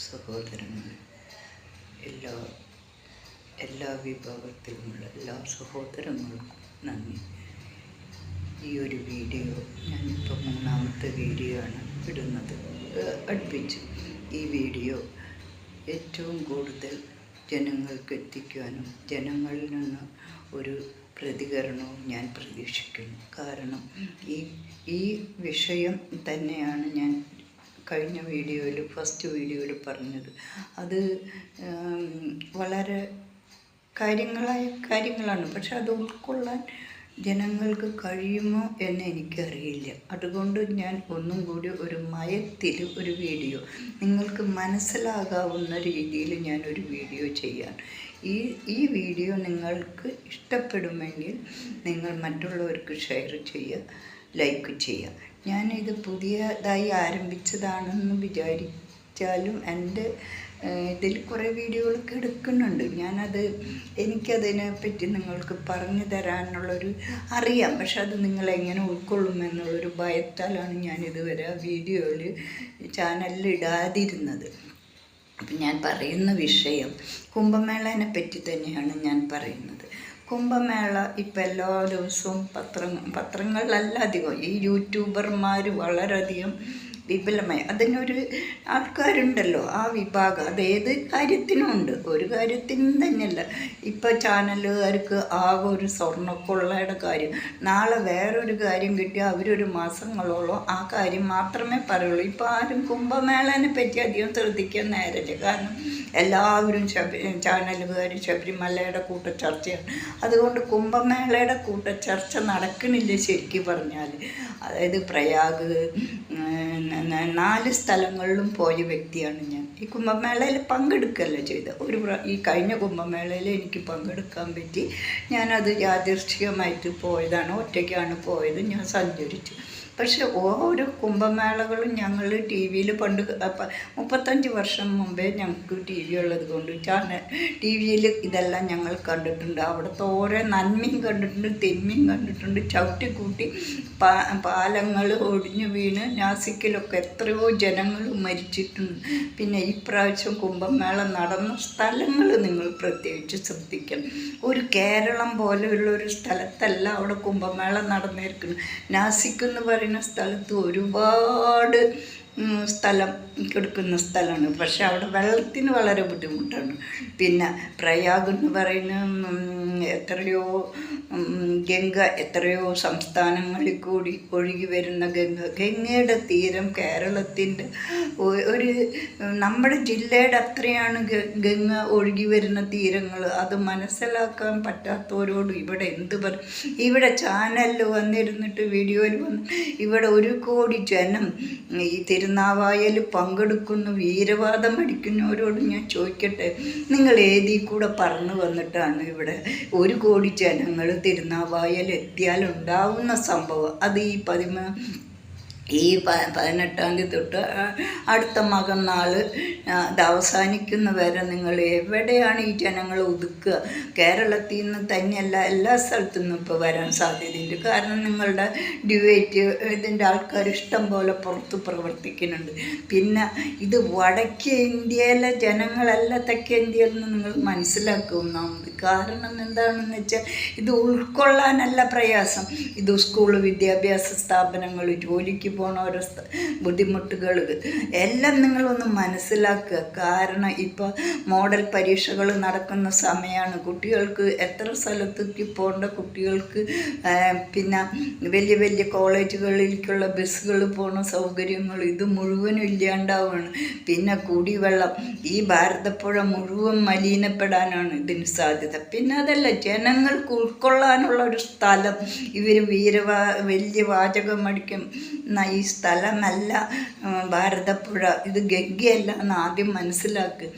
സഹോദരങ്ങൾ, എല്ലാ എല്ലാ വിഭാഗത്തിലുമുള്ള എല്ലാ സഹോദരങ്ങൾക്കും നന്ദി. ഈ ഒരു വീഡിയോ ഞാനിപ്പോൾ 3ാമത്തെ വീഡിയോ ആണ് ഇടുന്നത്. അടുപ്പിച്ച് ഈ വീഡിയോ ഏറ്റവും കൂടുതൽ ജനങ്ങൾക്ക് എത്തിക്കുവാനും ജനങ്ങളിൽ നിന്ന് ഒരു പ്രതികരണവും ഞാൻ പ്രതീക്ഷിക്കുന്നു. കാരണം ഈ വിഷയം തന്നെയാണ് ഞാൻ കഴിഞ്ഞ വീഡിയോയിൽ ഫസ്റ്റ് വീഡിയോയിൽ പറഞ്ഞത്. അത് വളരെ കാര്യങ്ങളാണ്, പക്ഷെ അത് ഉൾക്കൊള്ളാൻ ജനങ്ങൾക്ക് കഴിയുമോ എന്ന് എനിക്കറിയില്ല. അതുകൊണ്ട് ഞാൻ ഒന്നും കൂടി ഒരു മയത്തിൽ ഒരു വീഡിയോ നിങ്ങൾക്ക് മനസ്സിലാകാവുന്ന രീതിയിൽ ഞാനൊരു വീഡിയോ ചെയ്യാൻ ഈ വീഡിയോ നിങ്ങൾക്ക് ഇഷ്ടപ്പെടുമെങ്കിൽ നിങ്ങൾ മറ്റുള്ളവർക്ക് ഷെയർ ചെയ്യുക, ലൈക്ക് ചെയ്യുക. ഞാനിത് പുതിയതായി ആരംഭിച്ചതാണെന്ന് വിചാരിച്ചാലും എൻ്റെ ഇതിൽ കുറേ വീഡിയോകളൊക്കെ എടുക്കുന്നുണ്ട്. എനിക്കതിനെ പറ്റി നിങ്ങൾക്ക് പറഞ്ഞു തരാനുള്ളൊരു അറിയാം, പക്ഷെ അത് നിങ്ങളെങ്ങനെ ഉൾക്കൊള്ളുമെന്നുള്ളൊരു ഭയത്താലാണ് ഞാനിതുവരെ വീഡിയോയിൽ ചാനലിൽ ഇടാതിരുന്നത്. അപ്പം ഞാൻ പറയുന്ന വിഷയം കുംഭമേളനെ പറ്റി തന്നെയാണ് ഞാൻ പറയുന്നത്. കുംഭമേള ഇപ്പം എല്ലാ ദിവസവും പത്രങ്ങളിലല്ല അധികം, ഈ യൂട്യൂബർമാർ വളരെയധികം വിപുലമായി അതിനൊരു ആൾക്കാരുണ്ടല്ലോ, ആ വിഭാഗം അതേത് കാര്യത്തിനും ഉണ്ട്. ഒരു കാര്യത്തിനും തന്നെയല്ല. ഇപ്പം ചാനലുകാർക്ക് ആകെ ഒരു സ്വർണ്ണക്കൊള്ളയുടെ കാര്യം, നാളെ വേറൊരു കാര്യം കിട്ടിയാൽ അവരൊരു മാസങ്ങളോളം ആ കാര്യം മാത്രമേ പറയുള്ളൂ. ഇപ്പം ആരും കുംഭമേളനെ പറ്റി അധികം ശ്രദ്ധിക്കാൻ നേരമില്ല. കാരണം എല്ലാവരും ചാനലുകാർ ശബരിമലയുടെ കൂട്ടച്ചർച്ചയാണ്. അതുകൊണ്ട് കുംഭമേളയുടെ കൂട്ടച്ചർച്ച നടക്കണില്ല ശരിക്കും പറഞ്ഞാൽ. അതായത് പ്രയാഗ് 4 സ്ഥലങ്ങളിലും പോയ വ്യക്തിയാണ് ഞാൻ. ഈ കുംഭമേളയിൽ പങ്കെടുക്കുകയല്ല ചെയ്ത. ഈ കഴിഞ്ഞ കുംഭമേളയിൽ എനിക്ക് പങ്കെടുക്കാൻ പറ്റി. ഞാനത് യാദൃശ്ചികമായിട്ട് പോയതാണ്, ഒറ്റയ്ക്കാണ് പോയത്, ഞാൻ സഞ്ചരിച്ചു. പക്ഷെ ഓരോ കുംഭമേളകളും ഞങ്ങൾ ടി വിയിൽ പണ്ട് 35 വർഷം മുമ്പേ ഞങ്ങൾക്ക് ടി വി ഉള്ളത് കൊണ്ട് ടി വിയിൽ ഇതെല്ലാം ഞങ്ങൾ കണ്ടിട്ടുണ്ട്. അവിടുത്തെ ഓരോ നന്മയും കണ്ടിട്ടുണ്ട്, തിന്മയും കണ്ടിട്ടുണ്ട്. ചവിട്ടിക്കൂട്ടി പാലങ്ങൾ ഒടിഞ്ഞു വീണ് നാസിക്കിലൊക്കെ എത്രയോ ജനങ്ങൾ മരിച്ചിട്ടുണ്ട്. പിന്നെ ഇപ്രാവശ്യം കുംഭമേള നടന്ന സ്ഥലങ്ങൾ നിങ്ങൾ പ്രത്യേകിച്ച് ശ്രദ്ധിക്കണം. ഒരു കേരളം പോലെയുള്ള ഒരു സ്ഥലത്തല്ല അവിടെ കുംഭമേള നടന്നിരിക്കുന്നത്. നാസിക് എന്ന് പറയുന്ന സ്ഥലത്ത് ഒരുപാട് സ്ഥലം കിടക്കുന്ന സ്ഥലമാണ്, പക്ഷെ അവിടെ വെള്ളത്തിന് വളരെ ബുദ്ധിമുട്ടാണ്. പിന്നെ പ്രയാഗ് എന്ന് പറയുന്ന എത്രയോ സംസ്ഥാനങ്ങളിൽ കൂടി ഒഴുകി വരുന്ന ഗംഗയുടെ തീരം കേരളത്തിൻ്റെ നമ്മുടെ ജില്ലയുടെ അത്രയാണ് ഗംഗ ഒഴുകി വരുന്ന തീരങ്ങൾ. അത് മനസ്സിലാക്കാൻ പറ്റാത്തവരോട് ഇവിടെ എന്ത് പറയും? ഇവിടെ ചാനലിൽ വന്നിരുന്നിട്ട് വീഡിയോയിൽ വന്ന് ഇവിടെ 1 കോടി ജനം ഈ തിരുനാവായയിൽ പങ്കെടുക്കുന്നു, വീരവാദം അടിക്കുന്നവരോട് ഞാൻ ചോദിക്കട്ടെ, നിങ്ങൾ ഏതീ കൂടെ പറന്നു വന്നിട്ടാണ് ഇവിടെ 1 കോടി ജനങ്ങൾ തിരുനാവായയിൽ എത്തിയാൽ ഉണ്ടാവുന്ന സംഭവം? അത് ഈ 18-ാം തീയതി തൊട്ട് അടുത്ത മകന്നാൾ അത് അവസാനിക്കുന്ന വരെ നിങ്ങൾ എവിടെയാണ് ഈ ജനങ്ങൾ ഒതുക്കുക? കേരളത്തിൽ നിന്ന് തന്നെയല്ല, എല്ലാ സ്ഥലത്തു നിന്നും ഇപ്പോൾ വരാൻ സാധ്യതയുണ്ട്. കാരണം നിങ്ങളുടെ ഡിബേറ്റ് ഇതിൻ്റെ ആൾക്കാർ ഇഷ്ടം പോലെ പുറത്ത് പ്രവർത്തിക്കുന്നുണ്ട്. പിന്നെ ഇത് വടക്കേ ഇന്ത്യയിലെ ജനങ്ങളല്ല തെക്കേ ഇന്ത്യയിൽ നിന്ന് നിങ്ങൾ മനസ്സിലാക്കുന്നാമത്. കാരണം എന്താണെന്ന് വെച്ചാൽ ഇത് ഉൾക്കൊള്ളാനല്ല പ്രയാസം. ഇത് സ്കൂൾ, വിദ്യാഭ്യാസ സ്ഥാപനങ്ങൾ, ജോലിക്ക് പോണ ഓരോ ബുദ്ധിമുട്ടുകൾ എല്ലാം നിങ്ങളൊന്ന് മനസ്സിലാക്കുക. കാരണം ഇപ്പോൾ മോഡൽ പരീക്ഷകൾ നടക്കുന്ന സമയമാണ്. കുട്ടികൾക്ക് എത്ര സ്ഥലത്തേക്ക് പോകേണ്ട കുട്ടികൾക്ക് പിന്നെ വലിയ വലിയ കോളേജുകളിലേക്കുള്ള ബസ്സുകൾ പോണ സൗകര്യങ്ങൾ ഇത് മുഴുവനും ഇല്ലാണ്ടാവുകയാണ്. പിന്നെ കുടിവെള്ളം, ഈ ഭാരതപ്പുഴ മുഴുവൻ മലിനപ്പെടാനാണ് ഇതിന് സാധ്യത. പിന്നെ അതല്ല, ജനങ്ങൾക്ക് ഉൾക്കൊള്ളാനുള്ള ഒരു സ്ഥലം ഇവർ വലിയ വാചകം അടിക്കും. ഈ സ്ഥലമല്ല ഭാരതപ്പുഴ, ഇത് ഗംഗയല്ല എന്ന് ആദ്യം മനസ്സിലാക്കുക.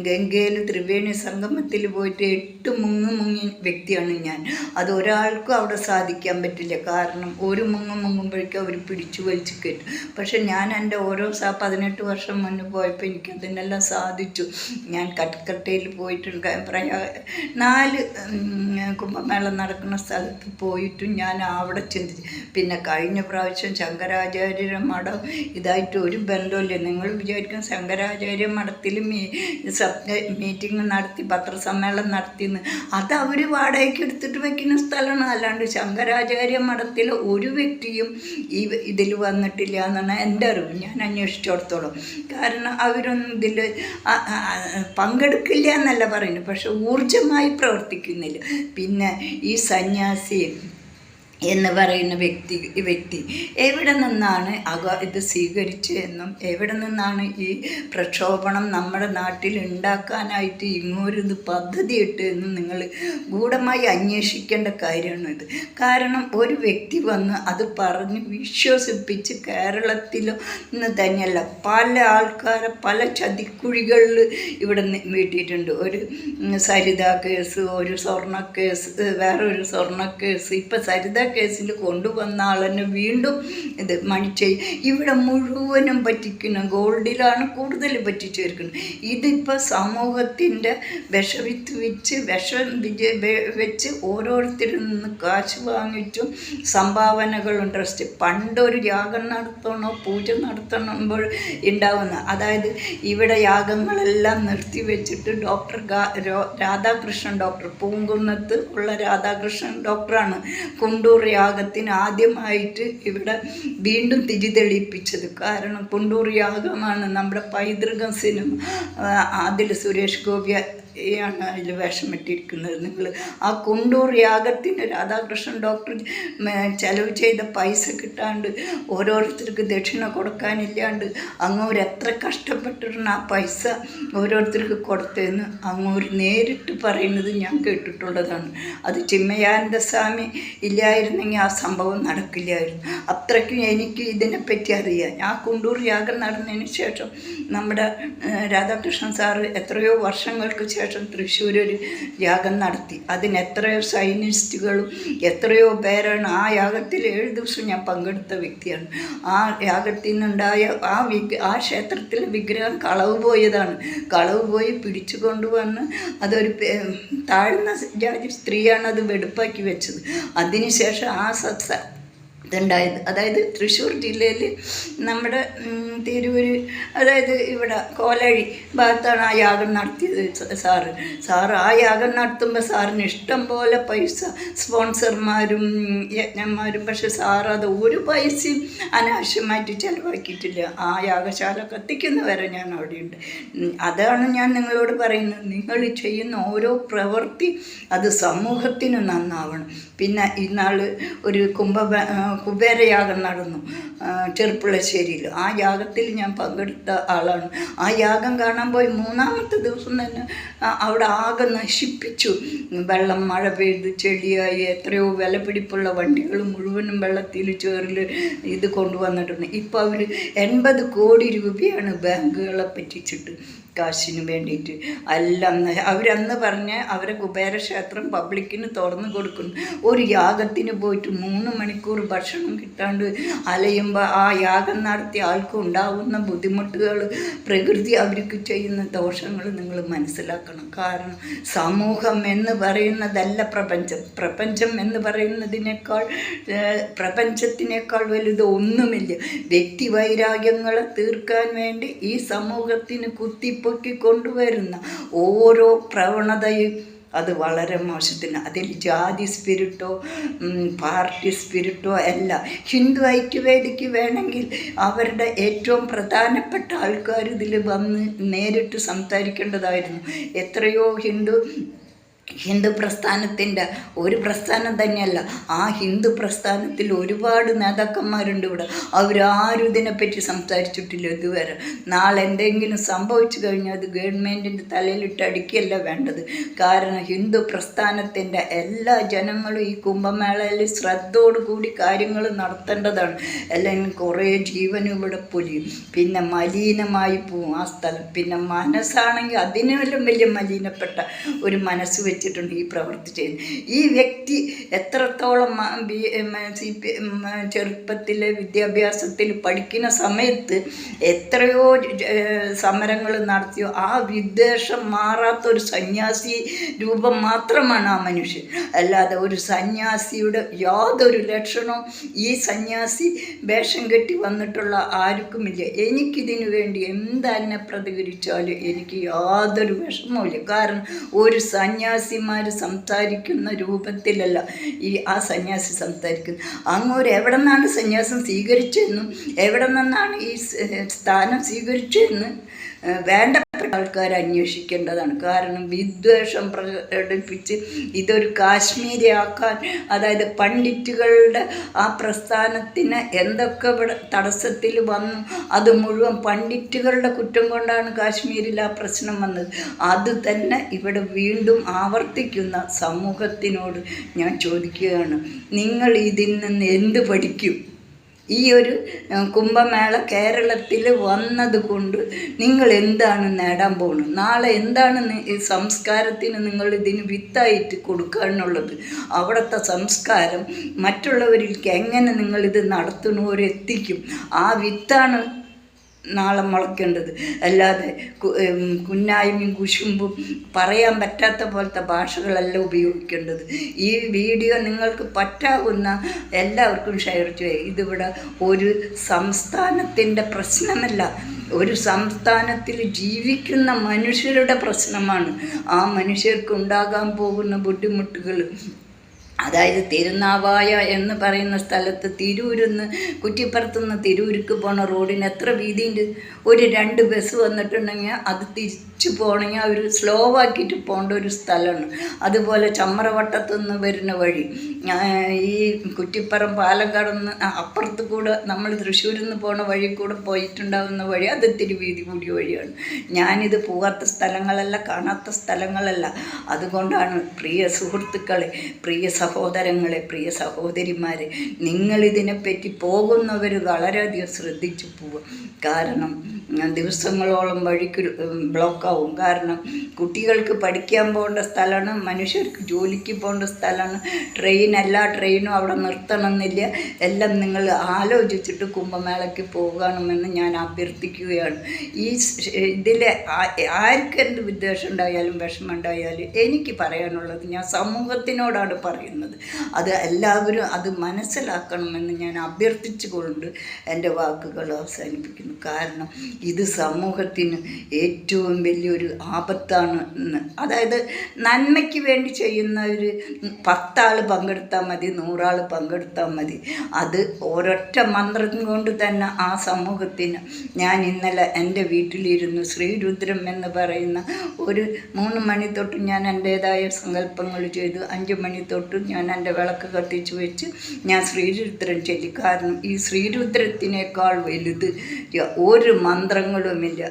ഗംഗയിൽ ത്രിവേണി സംഗമത്തിൽ പോയിട്ട് 8 മുങ്ങിയ വ്യക്തിയാണ് ഞാൻ. അത് ഒരാൾക്കും അവിടെ സാധിക്കാൻ പറ്റില്ല. കാരണം ഒരു മുങ്ങുമ്പോഴേക്കും അവർ പിടിച്ചു വലിച്ചു കയറ്റും. പക്ഷെ ഞാൻ എൻ്റെ ഓരോ 18 വർഷം മുന്നേ പോയപ്പോൾ എനിക്കതിനെല്ലാം സാധിച്ചു. ഞാൻ കൽക്കട്ടയിൽ പോയിട്ടുണ്ട്, 4 കുംഭമേള നടക്കുന്ന സ്ഥലത്ത് പോയിട്ടും ഞാൻ അവിടെ ചിന്തിച്ചു. പിന്നെ കഴിഞ്ഞ പ്രാവശ്യം ശങ്കരാചാര്യ മഠം ഇതായിട്ട് ഒരു ബന്ധമില്ല. നിങ്ങൾ വിചാരിക്കും ശങ്കരാചാര്യ മഠത്തിൽ മീറ്റിംഗ് നടത്തി പത്രസമ്മേളനം നടത്തിയെന്ന്. അത് അവർ വാടകയ്ക്ക് എടുത്തിട്ട് വെക്കുന്ന സ്ഥലമാണ്. അല്ലാണ്ട് ശങ്കരാചാര്യ മഠത്തിൽ ഒരു വ്യക്തിയും ഇതിൽ വന്നിട്ടില്ല എന്നാണ് എൻ്റെ അറിവ്. ഞാൻ അന്വേഷിച്ചിടത്തോളം. കാരണം അവരൊന്നും ഇതിൽ പങ്കെടുക്കില്ല എന്നല്ല പറയുന്നത്, പക്ഷെ ഊർജമായി പ്രവർത്തിക്കുന്നില്ല. പിന്നെ ഈ സന്യാസി എന്ന് പറയുന്ന വ്യക്തി എവിടെ നിന്നാണ് ഇത് സ്വീകരിച്ചതെന്നും എവിടെ നിന്നാണ് ഈ പ്രക്ഷോഭണം നമ്മുടെ നാട്ടിൽ ഉണ്ടാക്കാനായിട്ട് ഇങ്ങോരിത് പദ്ധതി ഇട്ടെന്നും നിങ്ങൾ ഗൂഢമായി അന്വേഷിക്കേണ്ട കാര്യമാണ് ഇത്. കാരണം ഒരു വ്യക്തി വന്ന് അത് പറഞ്ഞ് വിശ്വസിപ്പിച്ച് കേരളത്തിലും തന്നെയല്ല പല ആൾക്കാരെ പല ചതിക്കുഴികളിൽ ഇവിടെ വീട്ടിയിട്ടുണ്ട്. ഒരു സരിത കേസ്, ഒരു സ്വർണ്ണ കേസ്, വേറൊരു സ്വർണ്ണ കേസ്, ഇപ്പം സരിത കേസിൽ കൊണ്ടുവന്ന ആളെന്നെ വീണ്ടും ഇത് ഇവിടെ മുഴുവനും പറ്റിക്കുന്നു. ഗോൾഡിലാണ് കൂടുതൽ പറ്റിച്ചു ചേർക്കുന്നത്. ഇതിപ്പോൾ സമൂഹത്തിൻ്റെ വിഷവിത്ത് വെച്ച് ഓരോരുത്തരിൽ നിന്ന് കാശ് വാങ്ങിച്ചും സംഭാവനകളും ട്രസ്റ്റ്. പണ്ടൊരു യാഗം നടത്തണോ പൂജ നടത്തണമ്പോൾ ഉണ്ടാവുന്ന, അതായത് ഇവിടെ യാഗങ്ങളെല്ലാം നിർത്തിവെച്ചിട്ട് ഡോക്ടർ രാധാകൃഷ്ണൻ ഡോക്ടർ, പൂങ്കുന്നത്ത് ഉള്ള രാധാകൃഷ്ണൻ ഡോക്ടറാണ് കുണ്ടൂർ യാഗത്തിന് ആദ്യമായിട്ട് ഇവിടെ വീണ്ടും തെളിയിപ്പിച്ചത്. കാരണം കുണ്ടൂർ യാഗമാണ് നമ്മുടെ പൈതൃക സിനിമ. അതിൽ സുരേഷ് ഗോപിയാണ് അതിൽ വേഷമിട്ടിരിക്കുന്നത്. നിങ്ങൾ ആ കുണ്ടൂർ യാഗത്തിന് രാധാകൃഷ്ണൻ ഡോക്ടർ ചെലവ് ചെയ്ത പൈസ കിട്ടാണ്ട് ഓരോരുത്തർക്ക് ദക്ഷിണ കൊടുക്കാനില്ലാണ്ട് അങ്ങോര് എത്ര കഷ്ടപ്പെട്ടിരുന്ന ആ പൈസ ഓരോരുത്തർക്ക് കൊടുത്തതെന്ന് അങ്ങോര് നേരിട്ട് പറയുന്നത് ഞാൻ കേട്ടിട്ടുള്ളതാണ്. അത് ചിന്മയാനന്ദ സ്വാമി ഇല്ലായിരുന്നെങ്കിൽ ആ സംഭവം നടക്കില്ലായിരുന്നു. അത്രയ്ക്കും എനിക്ക് ഇതിനെപ്പറ്റി അറിയാം. ആ കുണ്ടൂർ യാഗം നടന്നതിന് ശേഷം നമ്മുടെ രാധാകൃഷ്ണൻ സാറ് എത്രയോ വർഷങ്ങൾക്ക് ശേഷം തൃശ്ശൂർ ഒരു യാഗം നടത്തി. അതിന് എത്രയോ സൈനിസ്റ്റുകളും എത്രയോ പേരാണ്. ആ യാഗത്തിൽ 7 ദിവസം ഞാൻ പങ്കെടുത്ത വ്യക്തിയാണ്. ആ യാഗത്തിൽ നിന്നുണ്ടായ ആ ക്ഷേത്രത്തിലെ വിഗ്രഹം കളവ് പോയതാണ്. കളവ് പോയി പിടിച്ചു കൊണ്ടുവന്ന് അതൊരു താഴ്ന്ന ജാതി സ്ത്രീയാണ് അത് വെടുപ്പാക്കി വെച്ചത്. അതിനുശേഷം ആ ഇതുണ്ടായത്. അതായത് തൃശ്ശൂർ ജില്ലയിൽ നമ്മുടെ തിരൂര്, അതായത് ഇവിടെ കോലഴി ഭാഗത്താണ് ആ യാഗം നടത്തിയത് സാറ് ആ യാഗം നടത്തുമ്പോൾ സാറിന് ഇഷ്ടം പോലെ പൈസ സ്പോൺസർമാരും യജ്ഞന്മാരും, പക്ഷെ സാറ് അത് ഒരു പൈസയും അനാവശ്യമായിട്ട് ചിലവാക്കിയിട്ടില്ല. ആ യാഗശാല കത്തിക്കുന്നവരെ ഞാൻ അവിടെയുണ്ട്. അതാണ് ഞാൻ നിങ്ങളോട് പറയുന്നത്. നിങ്ങൾ ചെയ്യുന്ന ഓരോ പ്രവൃത്തി അത് സമൂഹത്തിന് നന്നാവണം. പിന്നെ ഇന്നാൾ ഒരു കുബേരയാഗം നടന്നു ചെറുപ്പുളശ്ശേരിയിൽ. ആ യാഗത്തിൽ ഞാൻ പങ്കെടുത്ത ആളാണ്. ആ യാഗം കാണാൻ പോയി 3-ാമത്തെ ദിവസം തന്നെ അവിടെ ആകെ നശിപ്പിച്ചു. വെള്ളം മഴ പെയ്ത് ചെളിയായി എത്രയോ വിലപിടിപ്പുള്ള വണ്ടികൾ മുഴുവനും വെള്ളത്തിൽ ചേറിൽ ഇത് കൊണ്ടുവന്നിട്ടുണ്ട്. ഇപ്പോൾ അവർ 80 കോടി രൂപയാണ് ബാങ്കുകളെ പറ്റിച്ചിട്ട് കാശിന് വേണ്ടിയിട്ട്. അവരന്ന് പറഞ്ഞ് അവരെ കുബേരക്ഷേത്രം പബ്ലിക്കിന് തുറന്നു കൊടുക്കുന്നു. ഒരു യാഗത്തിന് പോയിട്ട് 3 മണിക്കൂർ ഭക്ഷണം കിട്ടാണ്ട് അലയുമ്പോൾ ആ യാഗം നടത്തിയ ആൾക്ക് ഉണ്ടാകുന്ന ബുദ്ധിമുട്ടുകൾ, പ്രകൃതി അവർക്ക് ചെയ്യുന്ന ദോഷങ്ങൾ നിങ്ങൾ മനസ്സിലാക്കണം. കാരണം സമൂഹം എന്ന് പറയുന്നതല്ല പ്രപഞ്ചം എന്ന് പ്രപഞ്ചത്തിനേക്കാൾ വലുത് ഒന്നുമില്ല. വ്യക്തിവൈരാഗ്യങ്ങളെ തീർക്കാൻ വേണ്ടി ഈ സമൂഹത്തിന് കുത്തിപ്പൊക്കി കൊണ്ടുവരുന്ന ഓരോ പ്രവണതയും അത് വളരെ മോശത്തിന്. അതിൽ ജാതി സ്പിരിറ്റോ പാർട്ടി സ്പിരിറ്റോ അല്ല. ഹിന്ദു ഐക്യവേദിക്ക് വേണമെങ്കിൽ അവരുടെ ഏറ്റവും പ്രധാനപ്പെട്ട ആൾക്കാർ ഇതിൽ വന്ന് നേരിട്ട് സംസാരിക്കേണ്ടതായിരുന്നു. എത്രയോ ഹിന്ദു പ്രസ്ഥാനത്തിൻ്റെ ഒരു പ്രസ്ഥാനം തന്നെയല്ല, ആ ഹിന്ദു പ്രസ്ഥാനത്തിൽ ഒരുപാട് നേതാക്കന്മാരുണ്ട് ഇവിടെ. അവരാരും ഇതിനെപ്പറ്റി സംസാരിച്ചിട്ടില്ല ഇതുവരെ. നാളെ എന്തെങ്കിലും സംഭവിച്ചു കഴിഞ്ഞാൽ അത് ഗവൺമെൻറ്റിൻ്റെ തലയിലിട്ട് അടിക്കുകയല്ല വേണ്ടത്. കാരണം ഹിന്ദു പ്രസ്ഥാനത്തിൻ്റെ എല്ലാ ജനങ്ങളും ഈ കുംഭമേളയിൽ ശ്രദ്ധയോടുകൂടി കാര്യങ്ങൾ നടത്തേണ്ടതാണ്. അല്ലെങ്കിൽ കുറേ ജീവനും ഇവിടെ പൊലിയും, പിന്നെ മലിനമായി പോവും ആ സ്ഥലം. പിന്നെ മനസ്സാണെങ്കിൽ അതിനെല്ലാം വലിയ മലിനപ്പെട്ട ഒരു മനസ്സ് വെച്ചിട്ടുണ്ട് ഈ പ്രവൃത്തി ചെയ്യുന്നത്. ഈ വ്യക്തി എത്രത്തോളം ചെറുപ്പത്തിലെ വിദ്യാഭ്യാസത്തിൽ പഠിക്കുന്ന സമയത്ത് എത്രയോ സമരങ്ങൾ നടത്തിയോ ആ വിദ്വേഷം മാറാത്തൊരു സന്യാസി രൂപം മാത്രമാണ് ആ മനുഷ്യൻ. അല്ലാതെ ഒരു സന്യാസിയുടെ യാതൊരു ലക്ഷണവും ഈ സന്യാസി വേഷം കെട്ടി വന്നിട്ടുള്ള ആർക്കുമില്ല. എനിക്കിതിനു വേണ്ടി എന്തെന്നെ പ്രതികരിച്ചാലും എനിക്ക് യാതൊരു വിഷമവുമില്ല. കാരണം ഒരു സന്യാസിമാർ സംസാരിക്കുന്ന രൂപത്തിലല്ല ആ സന്യാസി സംസാരിക്കുന്നത്. അങ്ങോട്ട് എവിടെ നിന്നാണ് സന്യാസം സ്വീകരിച്ചതെന്നും എവിടെ നിന്നാണ് ഈ സ്ഥാനം സ്വീകരിച്ചതെന്ന് വേണ്ടപ്പെട്ട ആൾക്കാർ അന്വേഷിക്കേണ്ടതാണ്. കാരണം വിദ്വേഷം പ്രകടിപ്പിച്ച് ഇതൊരു കാശ്മീരിയാക്കാൻ, അതായത് പണ്ഡിറ്റുകളുടെ ആ പ്രസ്ഥാനത്തിന് എന്തൊക്കെ തടസ്സത്തിൽ വന്നു അത് മുഴുവൻ പണ്ഡിറ്റുകളുടെ കുറ്റം കൊണ്ടാണ് കാശ്മീരിൽ ആ പ്രശ്നം വന്നത്. അത് തന്നെ ഇവിടെ വീണ്ടും ആവർത്തിക്കുന്ന സമൂഹത്തിനോട് ഞാൻ ചോദിക്കുകയാണ്, നിങ്ങൾ ഇതിൽ നിന്ന് എന്ത് പഠിക്കും? ഈ ഒരു കുംഭമേള കേരളത്തിൽ വന്നതുകൊണ്ട് നിങ്ങൾ എന്താണ് നേടാൻ പോകുന്നത്? നാളെ എന്താണ് ഈ സംസ്കാരത്തിന് നിങ്ങൾ ഇതിന് വിത്തായിട്ട് കൊടുക്കാനുള്ളത്? അവിടുത്തെ സംസ്കാരം മറ്റുള്ളവരിലേക്ക് എങ്ങനെ നിങ്ങളിത് നടത്തുന്നവരെത്തിക്കും? ആ വിത്താണ് നാളെ മുളയ്ക്കേണ്ടത്. അല്ലാതെ കുന്നായ്മയും കുശുമ്പും പറയാൻ പറ്റാത്ത പോലത്തെ ഭാഷകളല്ല ഉപയോഗിക്കേണ്ടത്. ഈ വീഡിയോ നിങ്ങൾക്ക് പറ്റാവുന്ന എല്ലാവർക്കും ഷെയർ ചെയ്യുക. ഇതിവിടെ ഒരു സംസ്ഥാനത്തിൻ്റെ പ്രശ്നമല്ല, ഒരു സംസ്ഥാനത്തിൽ ജീവിക്കുന്ന മനുഷ്യരുടെ പ്രശ്നമാണ്. ആ മനുഷ്യർക്ക് ഉണ്ടാകാൻ പോകുന്ന ബുദ്ധിമുട്ടുകൾ, അതായത് തിരുനാവായ എന്ന് പറയുന്ന സ്ഥലത്ത് തിരൂരിന്ന് കുറ്റിപ്പുറത്തുനിന്ന് തിരൂർക്ക് പോണ റോഡിന് എത്ര വീതിയുണ്ട്? ഒരു 2 ബസ് വന്നിട്ടുണ്ടെങ്കിൽ അത് തിരിച്ചു പോകണമെങ്കിൽ അവർ സ്ലോ ആക്കിയിട്ട് പോകേണ്ട ഒരു സ്ഥലമാണ്. അതുപോലെ ചമ്മറവട്ടത്തുനിന്ന് വരുന്ന വഴി, ഈ കുറ്റിപ്പുറം പാലം കടന്ന് അപ്പുറത്ത് കൂടെ നമ്മൾ തൃശ്ശൂരിൽ നിന്ന് പോണ വഴി കൂടെ പോയിട്ടുണ്ടാകുന്ന വഴി അത് ഇത്തിരി വീതി കൂടിയ വഴിയാണ്. ഞാനിത് പോകാത്ത സ്ഥലങ്ങളല്ല, കാണാത്ത സ്ഥലങ്ങളല്ല. അതുകൊണ്ടാണ് പ്രിയ സുഹൃത്തുക്കളെ, പ്രിയ സഹോദരങ്ങളെ, പ്രിയ സഹോദരിമാരെ, നിങ്ങളിതിനെപ്പറ്റി പോകുന്നവർ വളരെയധികം ശ്രദ്ധിച്ചു പോവുക. കാരണം ദിവസങ്ങളോളം വഴിക്ക് ബ്ലോക്കാവും. കാരണം കുട്ടികൾക്ക് പഠിക്കാൻ പോകേണ്ട സ്ഥലമാണ്, മനുഷ്യർക്ക് ജോലിക്ക് പോകേണ്ട സ്ഥലമാണ്. എല്ലാ ട്രെയിനും അവിടെ നിർത്തണമെന്നില്ല. എല്ലാം നിങ്ങൾ ആലോചിച്ചിട്ട് കുംഭമേളയ്ക്ക് പോകണമെന്ന് ഞാൻ അഭ്യർത്ഥിക്കുകയാണ്. ഇതിൽ ആർക്കെന്ത് വിദ്വേഷം ഉണ്ടായാലും വിഷമം ഉണ്ടായാലും എനിക്ക് പറയാനുള്ളത് ഞാൻ സമൂഹത്തിനോടാണ് പറയുന്നത്. അത് എല്ലാവരും അത് മനസ്സിലാക്കണമെന്ന് ഞാൻ അഭ്യർത്ഥിച്ചുകൊണ്ട് എൻ്റെ വാക്കുകൾ അവസാനിപ്പിക്കുന്നു. കാരണം ഇത് സമൂഹത്തിന് ഏറ്റവും വലിയൊരു ആപത്താണ്. അതായത് നന്മയ്ക്ക് വേണ്ടി ചെയ്യുന്ന ഒരു 10 ആൾ പങ്കെടുത്താൽ മതി, 100 ആൾ പങ്കെടുത്താൽ മതി. അത് ഒരൊറ്റ മന്ത്രം കൊണ്ട് തന്നെ ആ സമൂഹത്തിന്. ഞാൻ ഇന്നലെ എൻ്റെ വീട്ടിലിരുന്ന് ശ്രീരുദ്രം എന്ന് പറയുന്ന ഒരു 3 മണി തൊട്ട് ഞാൻ എൻ്റേതായ സങ്കല്പങ്ങൾ ചെയ്തു. 5 മണി തൊട്ട് ഞാൻ എൻ്റെ വിളക്ക് കത്തിച്ച് വെച്ച് ഞാൻ ശ്രീരുദ്രം ചൊല്ലി. കാരണം ഈ ശ്രീരുദ്രത്തിനേക്കാൾ വലുത് ഒരു മന്ത്രങ്ങളുമില്ല.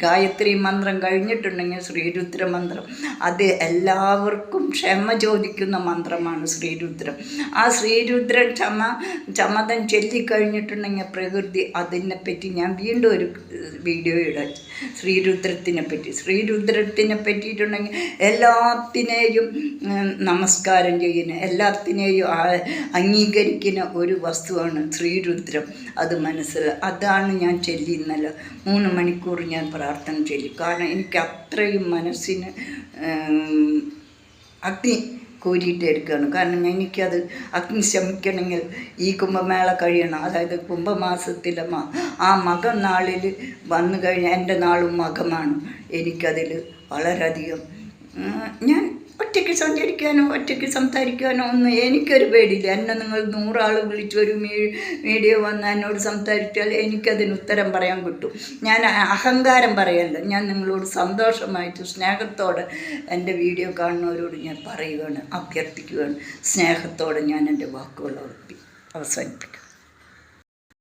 ഗായത്രി മന്ത്രം കഴിഞ്ഞിട്ടുണ്ടെങ്കിൽ ശ്രീരുദ്ര മന്ത്രം, അത് എല്ലാവർക്കും ക്ഷമ ചോദിക്കുന്ന മന്ത്രമാണ് ശ്രീരുദ്രം. ആ ശ്രീരുദ്രൻ ചമതം ചൊല്ലിക്കഴിഞ്ഞിട്ടുണ്ടെങ്കിൽ പ്രകൃതി, അതിനെപ്പറ്റി ഞാൻ വീണ്ടും ഒരു വീഡിയോ ഇടാം ശ്രീരുദ്രത്തിനെ പറ്റിയിട്ടുണ്ടെങ്കിൽ എല്ലാത്തിനെയും നമസ്കാരം ചെയ്യുന്ന, എല്ലാത്തിനെയും അംഗീകരിക്കുന്ന ഒരു വസ്തുവാണ് ശ്രീരുദ്രം. അത് അതാണ് ഞാൻ ചൊല്ലി ഇന്നലെ 3 മണിക്കൂർ ഞാൻ പ്രാർത്ഥന ചൊല്ലി. കാരണം എനിക്ക് അത്രയും മനസ്സിന് അഗ്നി കോരിയിട്ട് എടുക്കുകയാണ്. കാരണം എനിക്കത് അഗ്നി ശമിക്കണമെങ്കിൽ ഈ കുംഭമേള കഴിയണം. അതായത് കുംഭമാസത്തിലെ ആ മകം നാളിൽ വന്നു കഴിഞ്ഞാൽ എൻ്റെ നാളും മകമാണ്. എനിക്കതിൽ വളരെയധികം ഞാൻ ഒറ്റയ്ക്ക് സഞ്ചരിക്കാനോ ഒറ്റയ്ക്ക് സംസാരിക്കാനോ ഒന്നും എനിക്കൊരു പേടിയില്ല. എന്നെ നിങ്ങൾ 100 ആൾ വിളിച്ചൊരു വീഡിയോ വന്ന് എന്നോട് സംസാരിച്ചാൽ എനിക്കതിന് ഉത്തരം പറയാൻ കിട്ടും. ഞാൻ അഹങ്കാരം പറയല്ല, ഞാൻ നിങ്ങളോട് സന്തോഷമായിട്ട് സ്നേഹത്തോടെ എൻ്റെ വീഡിയോ കാണുന്നവരോട് ഞാൻ പറയുകയാണ്, അഭ്യർത്ഥിക്കുകയാണ്. സ്നേഹത്തോടെ ഞാൻ എൻ്റെ വാക്കുകൾ അവസാനിപ്പിക്കും.